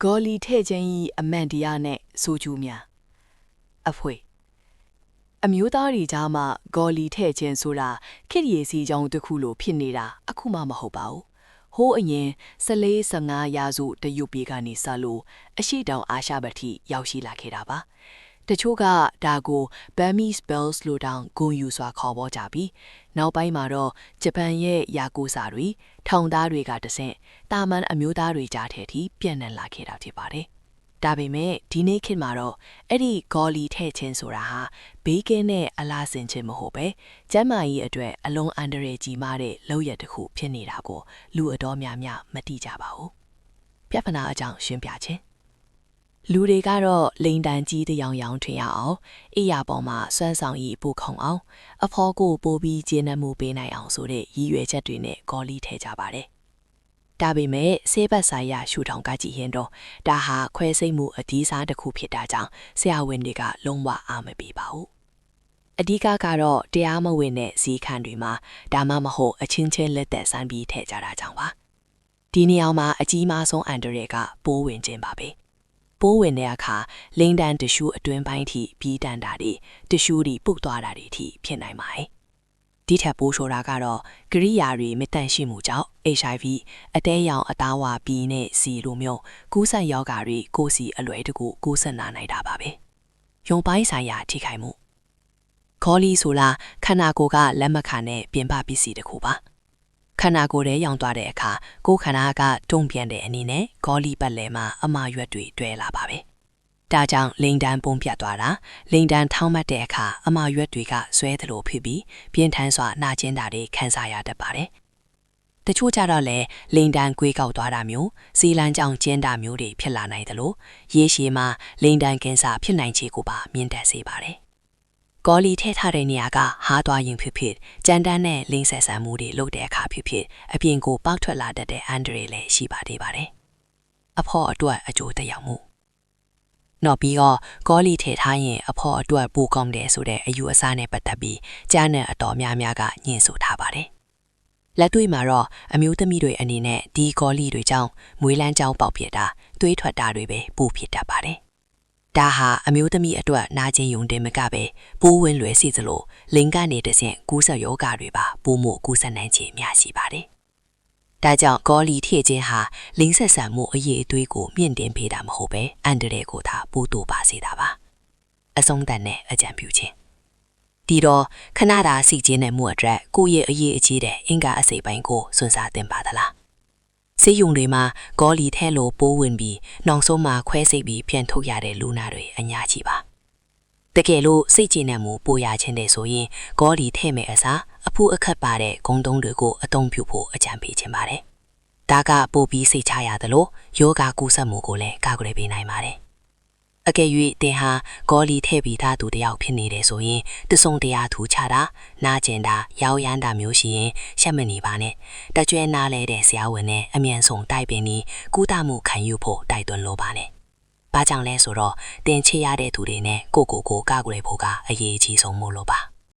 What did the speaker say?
ဂေါ်လီထဲ့ချင်းဤအမန်တရားနဲ့ဆိုကျူးများအဖွေအမျိုးသားတွေကြားမှာဂေါ်လီထဲ့ချင်းဆိုတာခေတ်ရည်စီကြောင်းတစ်ခုလိုဖြစ်နေတာအခုမှမဟုတ်ပါဘူးဟိုးအရင်14-15ရာစုတရုတ်ပြည်ကနေစလို့အရှိတောင်အာရှဘက်ထိရောက်ရှိလာခဲ့တာပါတချို့ကဒါကို Burmese bells လို့တောင်ဂုဏ်ယူစွာခေါ်ပေါ်ကြပြီးနောက်ပိုင်းမှာတော့ဂျပန်ရဲ့ယာကူစာတွေထောင်သားတွေကတဆင့်တာမန်အမျိုးသားတွေကြားထဲထိပြန့်နှံ့လာခဲ့တာဖြစ်ပါတယ်။ဒါပေမဲ့ဒီနေ့ခေတ်မှာတော့အဲ့ဒီဂေါ်လီထဲ့ချင်းဆိုတာဟာဘေးကင်းတဲ့အလားစင်ချင်းမဟုတ်ပဲကျမ်းမာရေးအတွက်အလုံးအန္တရာယ်ကြီးမားတဲ့လုပ်ရတစ်ခုဖြစ်နေတာကိုလူအတော်များများမသိကြပါဘူး။ပြဿနာအကြောင်းရှင်းပြခြင်းလူတွေကတော့လိန်တန်ကြီးတယောင်ယောင်ထွင်ရအောင်အိယာပေါ်မှာစွမ်းဆောင်ရည်ပို့ခုံအောင်အဖေါ်ကိုပိုးပြီးကျင်းနှမှုပေးနိုင်အောင်ဆိုတဲ့ရည်ရွယ်ချက်တွေနဲ့ဂေါ်လီထဲကြပါတယ်။ဒါပေမဲ့ဆေးဘက်ဆိုင်ရာရှုထောင့်ကကြည့်ရင်တော့ဒါဟာခွဲစိတ်မှုအဒီးစားတစ်ခုဖြစ်တာကြောင့်ဆရာဝန်တွေကလုံးဝအားမပေးပါဘူး။အဓိကကတော့တရားမဝင်တဲ့ဇီးခန်းတွေမှာဒါမှမဟုတ်အချင်းချင်းလက်သက်ဆန်းပြီးထည့်ကြတာကြောင့်ပါ။ဒီနေရာမှာအကြီးမားဆုံးအန်တရယ်ကပိုးဝင်ခြင်းပါပဲ။ပိုးဝင်တဲ့အခါလိန်တန်တ िश ူးအတွင်းပိုင်းထိပြီးတန်တာတွေတ िश ူးတွေပုတ်သွားတာတွေထိဖြစ်နိုင်ပါတယ်။ဒီထက်ပိုးဆိုတာကတော့ကရိယာတွေမတန့်ရှိမှုကြောင့် HIV အတဲရောင်အသားဝါပြီးနဲ့စီလိုမျိုးကူးစက်ရောဂါတွေကိုယ်စီအလွယ်တကူကူးစက်လာနိုင်တာပါပဲ။ယုံပိုင်းဆိုင်ရာထိခိုက်မှုဂေါ်လီဆိုလားခန္ဓာကိုယ်ကလက်မခံတဲ့ပြင်ပပစ္စည်းတစ်ခုပါခန္ဓာကိုယ်ထဲရောင်သွားတဲ့အခါကိုယ်ခန္ဓာကတုံ့ပြန်တဲ့အနေနဲ့ဂေါ်လီပတ်လည်မှာအမာရွက်တွေတွဲလာပါပဲ။ဒါကြောင့်လိန်တန်းပုံပြတ်သွားတာလိန်တန်းထောင်းမှတ်တဲ့အခါအမာရွက်တွေကဆွဲသလိုဖြစ်ပြီးပြင်းထန်စွာနှာကျင်းတာတွေခံစားရတတ်ပါတယ်။တချို့ကြတော့လည်းလိန်တန်းကွေးကောက်သွားတာမျိုးစီလန်းကြောင်ကျင်းတာမျိုးတွေဖြစ်လာနိုင်တယ်လို့ရေရှည်မှာလိန်တန်းကင်ဆာဖြစ်နိုင်ခြေကိုပါမြင်တတ်စေပါတယ်။ဂေါ်လီထဲထားတဲ့နေရာကဟားသွားရင်ဖြစ်ကြမ်းတမ်းတဲ့လိမ့်ဆက်ဆံမှုတွေလုပ်တဲ့အခါဖြစ်အပြင်ကိုပေါက်ထွက်လာတတ်တဲ့အန်ဒရီလည်းရှိပါသေးတယ်။အဖို့အတွက်အကျိုးသက်ရောက်မှုနောက်ပြီးတော့ဂေါ်လီထဲထားရင်အဖို့အတွက်ပိုကောင်းတယ်ဆိုတဲ့အယူအဆနဲ့ပတ်သက်ပြီးကြားနဲ့အတော်များများကညှင်းဆိုထားပါတယ်။လက်တွေ့မှာတော့အမျိုးသမီးတွေအနေနဲ့ဒီဂေါ်လီတွေကြောင့်မွေးလန်းကြောင်းပေါက်ပြတာသွေးထွက်တာတွေပဲပိုဖြစ်တတ်ပါတယ်။ဒါဟာအမျိုးသမီးအတွက်နာကျင်ယုံတင်မကပဲပိုးဝင်လွယ်စီသလိုလင်ကနေတဆင့်ကူးစက်ရောဂါတွေပါပိုမိုကူးစက်နိုင်ခြေများရှိပါတယ်။ဒါကြောင့်ဂေါ်လီထည့်ခြင်းဟာလင်းဆက်ဆံမှုအရေးအသွေးကိုမြင့်တင်ပေးတာမဟုတ်ပဲအန်တရဲကိုသာပိုးတိုးပါစေတာပါ။အဆုံးသတ်နဲ့အကြံပြုခြင်းဒီတော့ခဏတာစီခြင်းနဲ့မှုအတွက်ကိုယ့်ရဲ့အရေးအကြီးတဲ့အင်္ဂါအစိပ်ပိုင်းကိုစွန့်စားတင်ပါသလား။ဆေးရုံတွေမှာဂေါ်လီထဲလိုပိုးဝင်ပြီးနောက်ဆုံးမှာခွဲစိတ်ပြီးပြန်ထုတ်ရတဲ့လူနာတွေအများကြီးပါတကယ်လို့စိတ်ကြည်နံမှုပိုရခြင်းတဲ့ဆိုရင်ဂေါ်လီထဲမဲ့အစားအဖူးအခက်ပါတဲ့ဂုံတုံးတွေကိုအသုံးပြုဖို့အကြံပေးခြင်းပါတယ်ဒါကပိုပြီးစိတ်ချရတယ်လို့ယောဂကူးစက်မှုကိုလည်းကာကွယ်ပေးနိုင်ပါတယ်အကယ်၍သင်ဟာဂေါ်လီထဲပြီးသားသူတယောက်ဖြစ်နေတယ်ဆိုရင်တဆုံတရားထူချတာနာကျင်တာရောက်ရမ်းတာမျိုးရှိရင်ရှက်မနေပါနဲ့တကြွနားလဲတဲ့ဆရာဝန်နဲ့အမြန်ဆုံးတိုက်ပင်ပြီးကုသမှုခံယူဖို့တိုက်တွန်းလိုပါနဲ့ဘာကြောင့်လဲဆိုတော့သင်ချေရတဲ့သူတွေနဲ့ကိုကာကွယ်ဖို့ကအရေးကြီးဆုံးမို့လို့ပါ